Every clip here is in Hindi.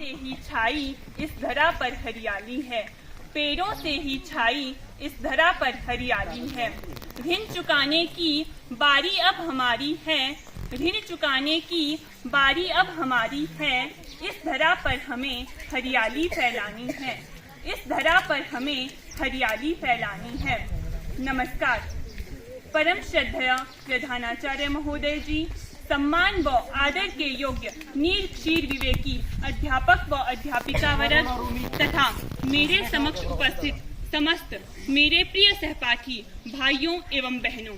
से ही छाई इस धरा पर हरियाली है, पेड़ों से ही छाई इस धरा पर हरियाली है। ऋण चुकाने की बारी अब हमारी है, ऋण चुकाने की बारी अब हमारी है। इस धरा पर हमें हरियाली फैलानी है, इस धरा पर हमें हरियाली फैलानी है। नमस्कार। परम श्रद्धेय प्रधानाचार्य महोदय जी, सम्मान व आदर के योग्य नीर क्षीर विवेकी अध्यापक व अध्यापिका वर्ग तथा मेरे समक्ष उपस्थित समस्त मेरे प्रिय सहपाठी भाइयों एवं बहनों,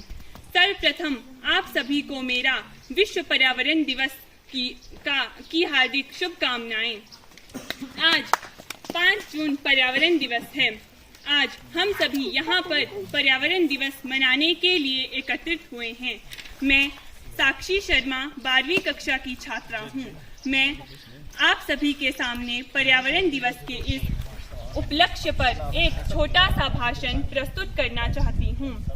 सर्वप्रथम आप सभी को मेरा विश्व पर्यावरण दिवस की हार्दिक शुभकामनाएं। आज 5 जून पर्यावरण दिवस है। आज हम सभी यहाँ पर पर्यावरण दिवस मनाने के लिए एकत्रित हुए हैं। मैं साक्षी शर्मा 12वीं कक्षा की छात्रा हूँ। मैं आप सभी के सामने पर्यावरण दिवस के इस उपलक्ष्य पर एक छोटा सा भाषण प्रस्तुत करना चाहती हूँ।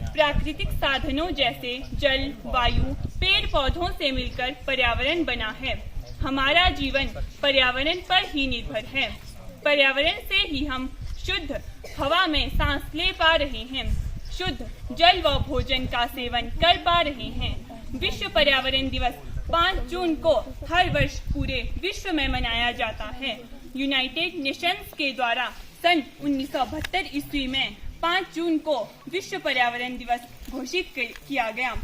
प्राकृतिक साधनों जैसे जल, वायु, पेड़ पौधों से मिलकर पर्यावरण बना है। हमारा जीवन पर्यावरण पर ही निर्भर है। पर्यावरण से ही हम शुद्ध हवा में सांस ले पा रहे हैं, शुद्ध जल व भोजन का सेवन कर पा रहे हैं। विश्व पर्यावरण दिवस 5 जून को हर वर्ष पूरे विश्व में मनाया जाता है। यूनाइटेड नेशंस के द्वारा सन 1972 ईस्वी में 5 जून को विश्व पर्यावरण दिवस घोषित किया गया।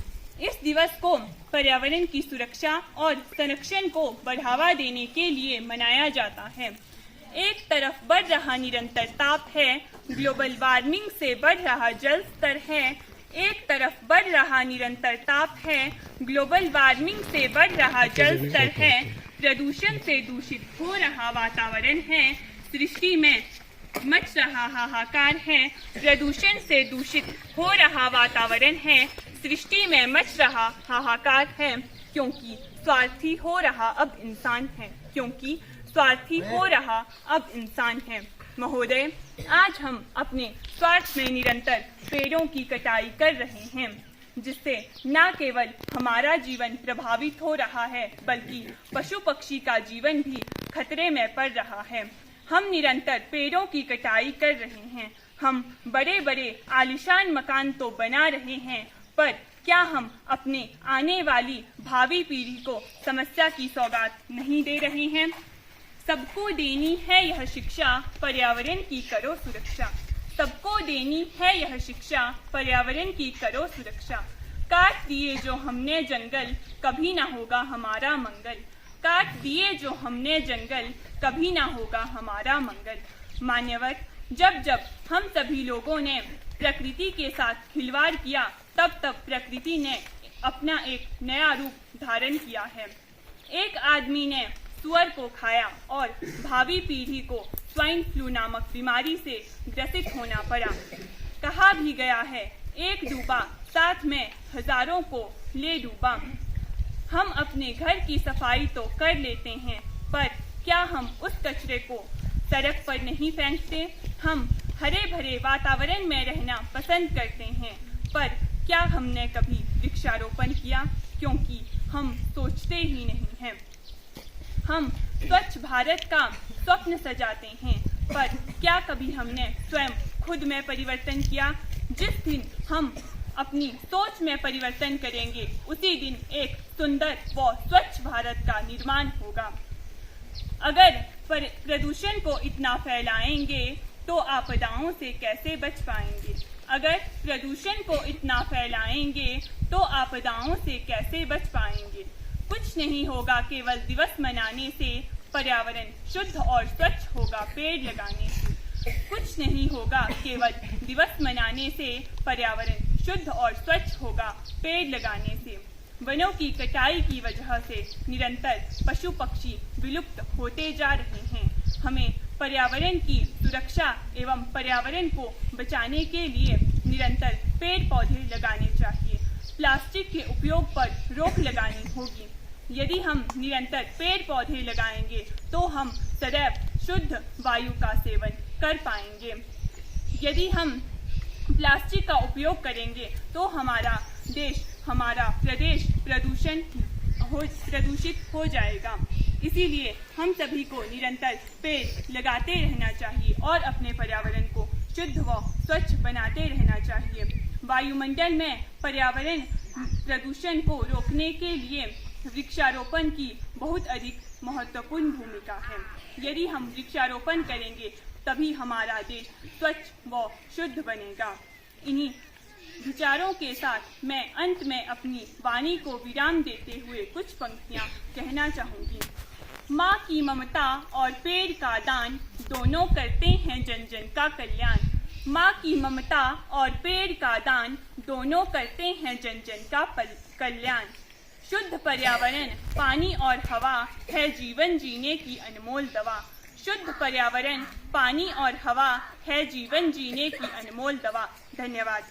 इस दिवस को पर्यावरण की सुरक्षा और संरक्षण को बढ़ावा देने के लिए मनाया जाता है। एक तरफ बढ़ रहा निरंतर ताप है, ग्लोबल वार्मिंग से बढ़ रहा जल स्तर है। एक तरफ बढ़ रहा निरंतर ताप है, ग्लोबल वार्मिंग से बढ़ रहा जल स्तर है, प्रदूषण से दूषित हो रहा वातावरण है, सृष्टि में मच रहा हाहाकार है। प्रदूषण से दूषित हो रहा वातावरण है, सृष्टि में मच रहा हाहाकार है, क्योंकि स्वार्थी हो रहा अब इंसान है, क्योंकि स्वार्थी हो रहा अब इंसान है। महोदय, आज हम अपने स्वार्थ में निरंतर पेड़ों की कटाई कर रहे हैं, जिससे न केवल हमारा जीवन प्रभावित हो रहा है, बल्कि पशु पक्षी का जीवन भी खतरे में पड़ रहा है। हम निरंतर पेड़ों की कटाई कर रहे हैं। हम बड़े बड़े आलीशान मकान तो बना रहे हैं, पर क्या हम अपने आने वाली भावी पीढ़ी को समस्या की सौगात नहीं दे रहे हैं? सबको देनी है यह शिक्षा, पर्यावरण की करो सुरक्षा। सबको देनी है यह शिक्षा, पर्यावरण की करो सुरक्षा। काट दिए जो हमने जंगल, कभी ना होगा हमारा मंगल। काट दिए जो हमने जंगल, कभी ना होगा हमारा मंगल। मान्यवर, जब जब हम सभी लोगों ने प्रकृति के साथ खिलवाड़ किया, तब तब प्रकृति ने अपना एक नया रूप धारण किया है। एक आदमी ने सुअर को खाया और भावी पीढ़ी को स्वाइन फ्लू नामक बीमारी से ग्रसित होना पड़ा। कहा भी गया है, एक डूबा साथ में हजारों को ले डूबा। हम अपने घर की सफाई तो कर लेते हैं, पर क्या हम उस कचरे को सड़क पर नहीं फेंकते? हम हरे भरे वातावरण में रहना पसंद करते हैं, पर क्या हमने कभी वृक्षारोपण किया? क्योंकि हम सोचते ही नहीं हैं। हम स्वच्छ भारत का स्वप्न सजाते हैं, पर क्या कभी हमने स्वयं खुद में परिवर्तन किया? जिस दिन हम अपनी सोच में परिवर्तन करेंगे, उसी दिन एक सुंदर व स्वच्छ भारत का निर्माण होगा। अगर प्रदूषण को इतना फैलाएंगे तो आपदाओं से कैसे बच पाएंगे? अगर प्रदूषण को इतना फैलाएंगे तो आपदाओं से कैसे बच पाएंगे? कुछ नहीं होगा केवल दिवस मनाने से, पर्यावरण शुद्ध और स्वच्छ होगा पेड़ लगाने से। कुछ नहीं होगा केवल दिवस मनाने से, पर्यावरण शुद्ध और स्वच्छ होगा पेड़ लगाने से। वनों की कटाई की वजह से निरंतर पशु पक्षी विलुप्त होते जा रहे हैं। हमें पर्यावरण की सुरक्षा एवं पर्यावरण को बचाने के लिए निरंतर पेड़ पौधे लगाने चाहिए। प्लास्टिक के उपयोग पर रोक लगानी होगी। यदि हम निरंतर पेड़ पौधे लगाएंगे तो हम सदैव शुद्ध वायु का सेवन कर पाएंगे। यदि हम प्लास्टिक का उपयोग करेंगे तो हमारा देश, हमारा प्रदेश प्रदूषित हो जाएगा। इसीलिए हम सभी को निरंतर पेड़ लगाते रहना चाहिए और अपने पर्यावरण को शुद्ध व स्वच्छ बनाते रहना चाहिए। वायुमंडल में पर्यावरण प्रदूषण को रोकने के लिए वृक्षारोपण की बहुत अधिक महत्वपूर्ण भूमिका है। यदि हम वृक्षारोपण करेंगे तभी हमारा देश स्वच्छ व शुद्ध बनेगा। इन्हीं विचारों के साथ मैं अंत में अपनी वाणी को विराम देते हुए कुछ पंक्तियां कहना चाहूंगी। माँ की ममता और पेड़ का दान दोनों करते हैं जन जन का कल्याण। माँ की ममता और पेड़ का दान दोनों करते हैं जन जन का कल्याण। शुद्ध पर्यावरण पानी और हवा है जीवन जीने की अनमोल दवा। शुद्ध पर्यावरण पानी और हवा है जीवन जीने की अनमोल दवा। धन्यवाद।